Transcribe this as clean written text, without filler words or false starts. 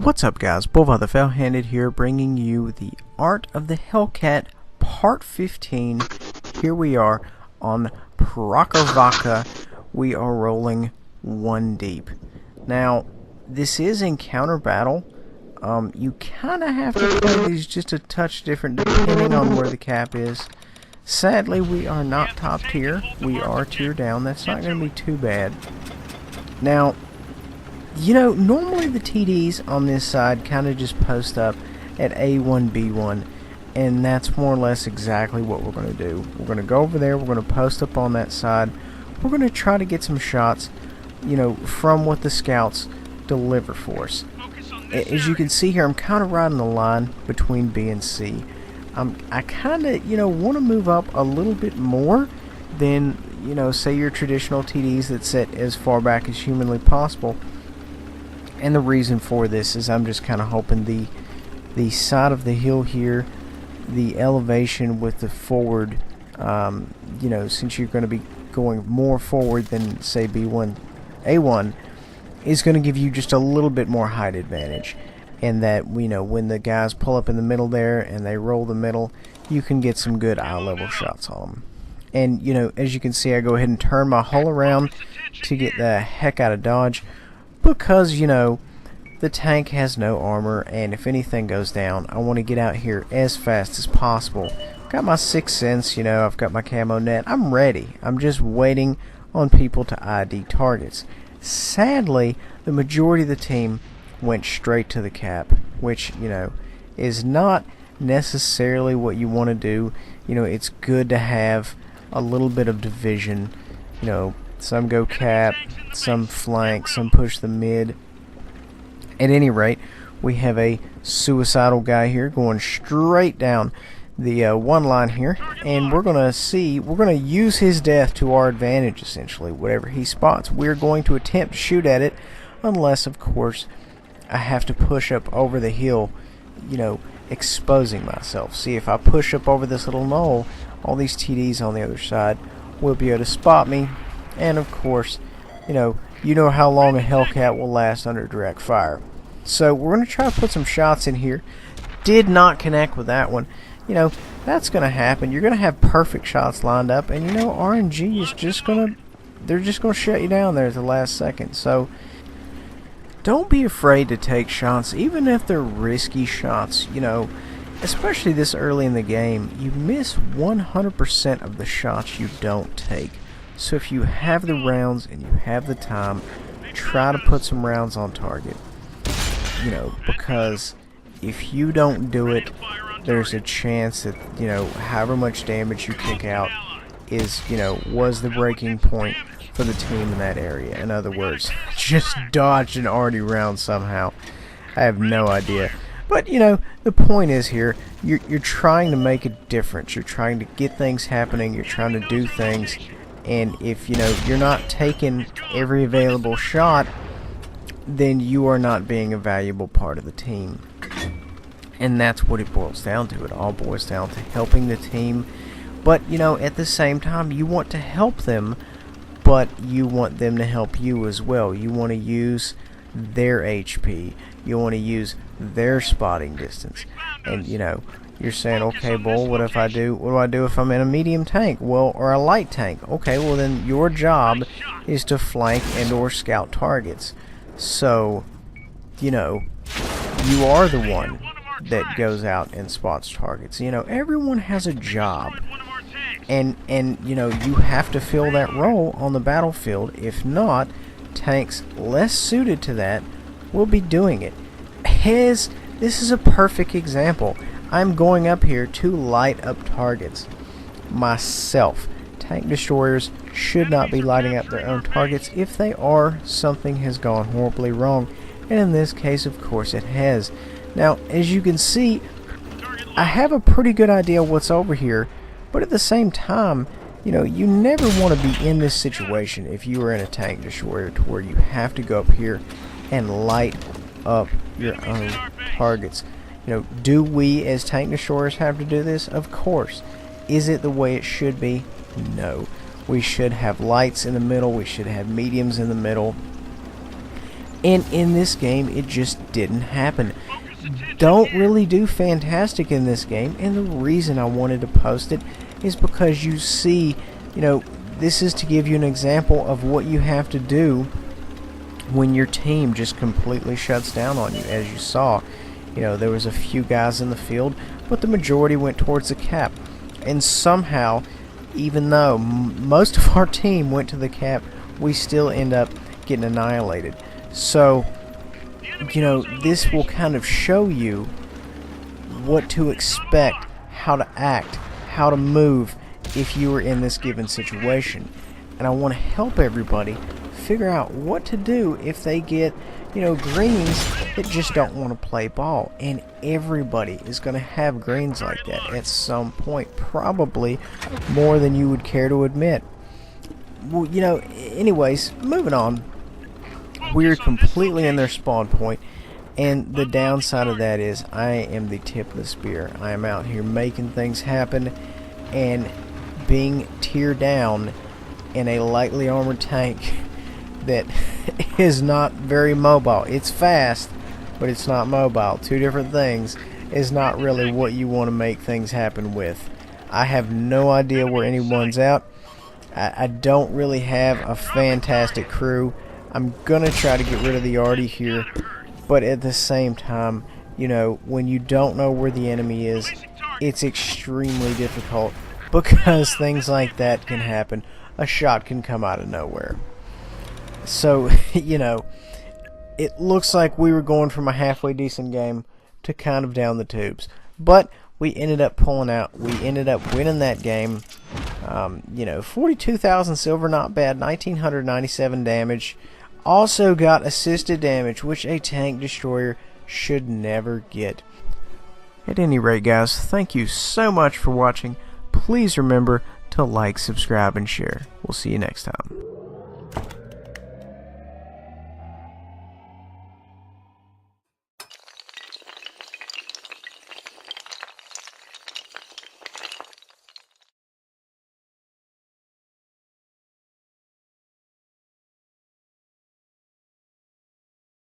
What's up, guys? Bulva the Fell-Handed here, bringing you the Art of the Hellcat Part 15. Here we are on Prakovaca. We are rolling one deep. Now, this is encounter battle. You kind of have to play these just a touch different depending on where the cap is. Sadly, we are not top tier. We are tier down. That's not going to be too bad. Now, you know, normally the TDs on this side kind of just post up at A1, B1, and that's more or less exactly what we're going to do. We're going to go over there, we're going to post up on that side, we're going to try to get some shots, you know, from what the scouts deliver for us. As you can see here, I'm kind of riding the line between B and C. I kind of, you know, want to move up a little bit more than, you know, say your traditional TDs that set as far back as humanly possible. And the reason for this is I'm just kind of hoping the side of the hill here, the elevation with the forward, you know, since you're going to be going more forward than say B1, A1, is going to give you just a little bit more height advantage. And that, you know, when the guys pull up in the middle there and they roll the middle, you can get some good eye level shots on them. And, you know, as you can see, I go ahead and turn my hull around to get the heck out of dodge. Because, you know, the tank has no armor, and if anything goes down, I want to get out here as fast as possible. Got my 6th sense, you know, I've got my camo net. I'm ready. I'm just waiting on people to ID targets. Sadly, the majority of the team went straight to the cap, which, you know, is not necessarily what you want to do. You know, it's good to have a little bit of division, you know. Some go cap, some flank, some push the mid. At any rate, we have a suicidal guy here going straight down the one line here, and we're going to use his death to our advantage, essentially. Whatever he spots, we're going to attempt to shoot at it, unless, of course, I have to push up over the hill, you know, exposing myself. See, if I push up over this little knoll, all these TDs on the other side will be able to spot me. And of course, you know how long a Hellcat will last under direct fire. So we're going to try to put some shots in here. Did not connect with that one. You know, that's going to happen. You're going to have perfect shots lined up, and you know, RNG is just going to, they're just going to shut you down there at the last second. So don't be afraid to take shots, even if they're risky shots. You know, especially this early in the game, you miss 100% of the shots you don't take. So if you have the rounds and you have the time, try to put some rounds on target. You know, because if you don't do it, there's a chance that, you know, however much damage you kick out is, you know, was the breaking point for the team in that area. In other words, just dodged an already round somehow. I have no idea. But, you know, the point is here, you're trying to make a difference. You're trying to get things happening. You're trying to do things. And if, you know, you're not taking every available shot, then you are not being a valuable part of the team. And that's what it boils down to. It all boils down to helping the team. But, you know, at the same time, you want to help them, but you want them to help you as well. You want to use their HP. You want to use their spotting distance. And, you know, you're saying, okay, Bull, what do I do if I'm in a medium tank? Well, or a light tank. Okay, well then your job is to flank and or scout targets. So, you know, you are the one that goes out and spots targets. You know, everyone has a job. And you know, you have to fill that role on the battlefield. If not, tanks less suited to that will be doing it. This is a perfect example. I'm going up here to light up targets myself. Tank destroyers should not be lighting up their own targets. If they are, something has gone horribly wrong. And in this case, of course, it has. Now, as you can see, I have a pretty good idea what's over here. But at the same time, you know, you never want to be in this situation if you are in a tank destroyer to where you have to go up here and light up your own targets. You know, do we as tank destroyers have to do this? Of course. Is it the way it should be? No. We should have lights in the middle. We should have mediums in the middle. And in this game, it just didn't happen. Don't really do fantastic in this game, and the reason I wanted to post it is because you see, this is to give you an example of what you have to do when your team just completely shuts down on you. As you saw, there was a few guys in the field, but the majority went towards the cap. And somehow, even though most of our team went to the cap, we still end up getting annihilated. So, this will kind of show you what to expect, how to act, how to move if you were in this given situation. And I want to help everybody figure out what to do if they get, greens that just don't want to play ball. And everybody is going to have greens like that at some point, probably more than you would care to admit. Well, anyways, moving on. We're completely in their spawn point, and the downside of that is I am the tip of the spear. I am out here making things happen and being teared down in a lightly armored tank that is not very mobile. It's fast, but it's not mobile. Two different things is not really what you want to make things happen with. I have no idea where anyone's out. I don't really have a fantastic crew. I'm gonna try to get rid of the arty here, but at the same time, when you don't know where the enemy is, it's extremely difficult because things like that can happen. A shot can come out of nowhere. So, it looks like we were going from a halfway decent game to kind of down the tubes. But we ended up pulling out. We ended up winning that game. 42,000 silver, not bad. 1,997 damage. Also got assisted damage, which a tank destroyer should never get. At any rate, guys, thank you so much for watching. Please remember to like, subscribe, and share. We'll see you next time.